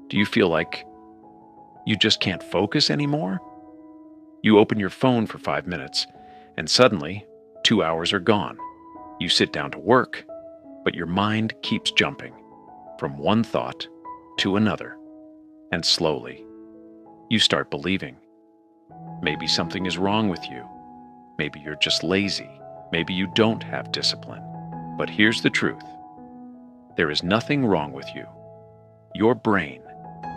Do you feel like you just can't focus anymore? You open your phone for 5 minutes, and suddenly, 2 hours are gone. You sit down to work, but your mind keeps jumping from one thought to another, and slowly, you start believing. Maybe something is wrong with you. Maybe you're just lazy. Maybe you don't have discipline. But here's the truth. There is nothing wrong with you. Your brain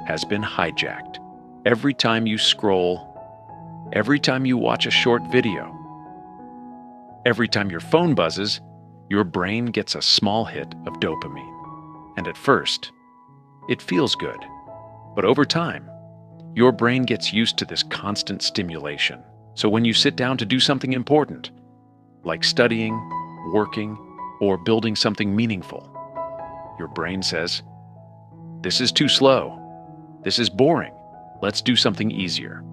has been hijacked. Every time you scroll, every time you watch a short video, every time your phone buzzes, your brain gets a small hit of dopamine. And at first, it feels good. But over time, your brain gets used to this constant stimulation. So when you sit down to do something important, like studying, working, or building something meaningful, your brain says, "This is too slow. This is boring. Let's do something easier."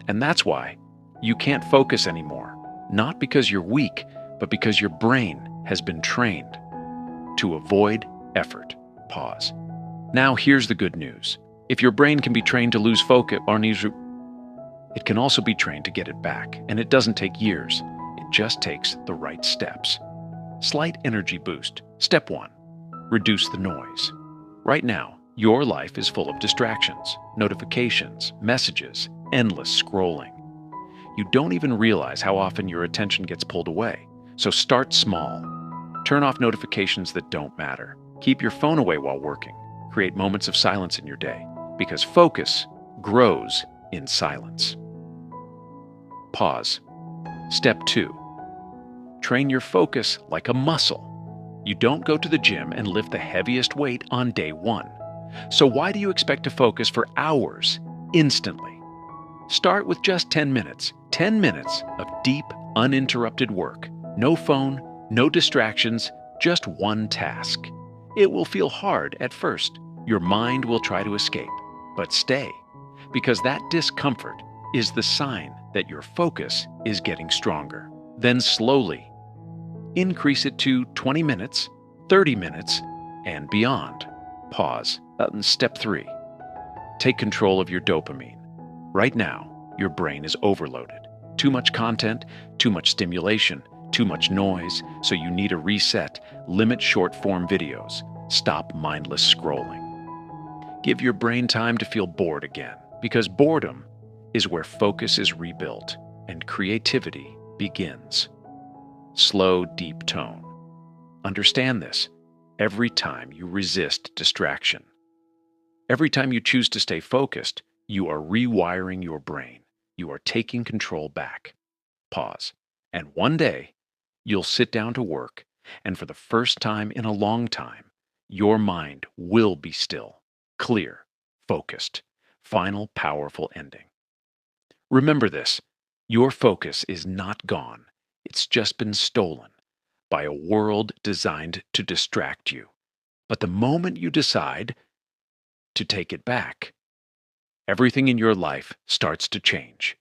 And that's why you can't focus anymore. Not because you're weak, but because your brain has been trained to avoid effort. Pause. Now here's the good news. If your brain can be trained to lose focus, it can also be trained to get it back. And it doesn't take years. It just takes the right steps. Slight energy boost. Step 1. Reduce the noise. Right now, your life is full of distractions, notifications, messages, endless scrolling. You don't even realize how often your attention gets pulled away. So start small. Turn off notifications that don't matter. Keep your phone away while working. Create moments of silence in your day, because focus grows in silence. Pause. Step 2. Train your focus like a muscle. You don't go to the gym and lift the heaviest weight on day 1. So why do you expect to focus for hours instantly? Start with just 10 minutes. 10 minutes of deep, uninterrupted work. No phone, no distractions, just one task. It will feel hard at first. Your mind will try to escape, but stay, because that discomfort is the sign that your focus is getting stronger. Then slowly increase it to 20 minutes, 30 minutes, and beyond. Pause. Step 3. Take control of your dopamine. Right now, your brain is overloaded. Too much content, too much stimulation, too much noise, so you need a reset. Limit short-form videos. Stop mindless scrolling. Give your brain time to feel bored again, because boredom is where focus is rebuilt and creativity begins. Slow, deep tone. Understand this. Every time you resist distraction, every time you choose to stay focused, you are rewiring your brain. You are taking control back. Pause. And one day, you'll sit down to work, and for the first time in a long time, your mind will be still, clear, focused. Final powerful ending. Remember this. Your focus is not gone. It's just been stolen by a world designed to distract you. But the moment you decide to take it back, everything in your life starts to change.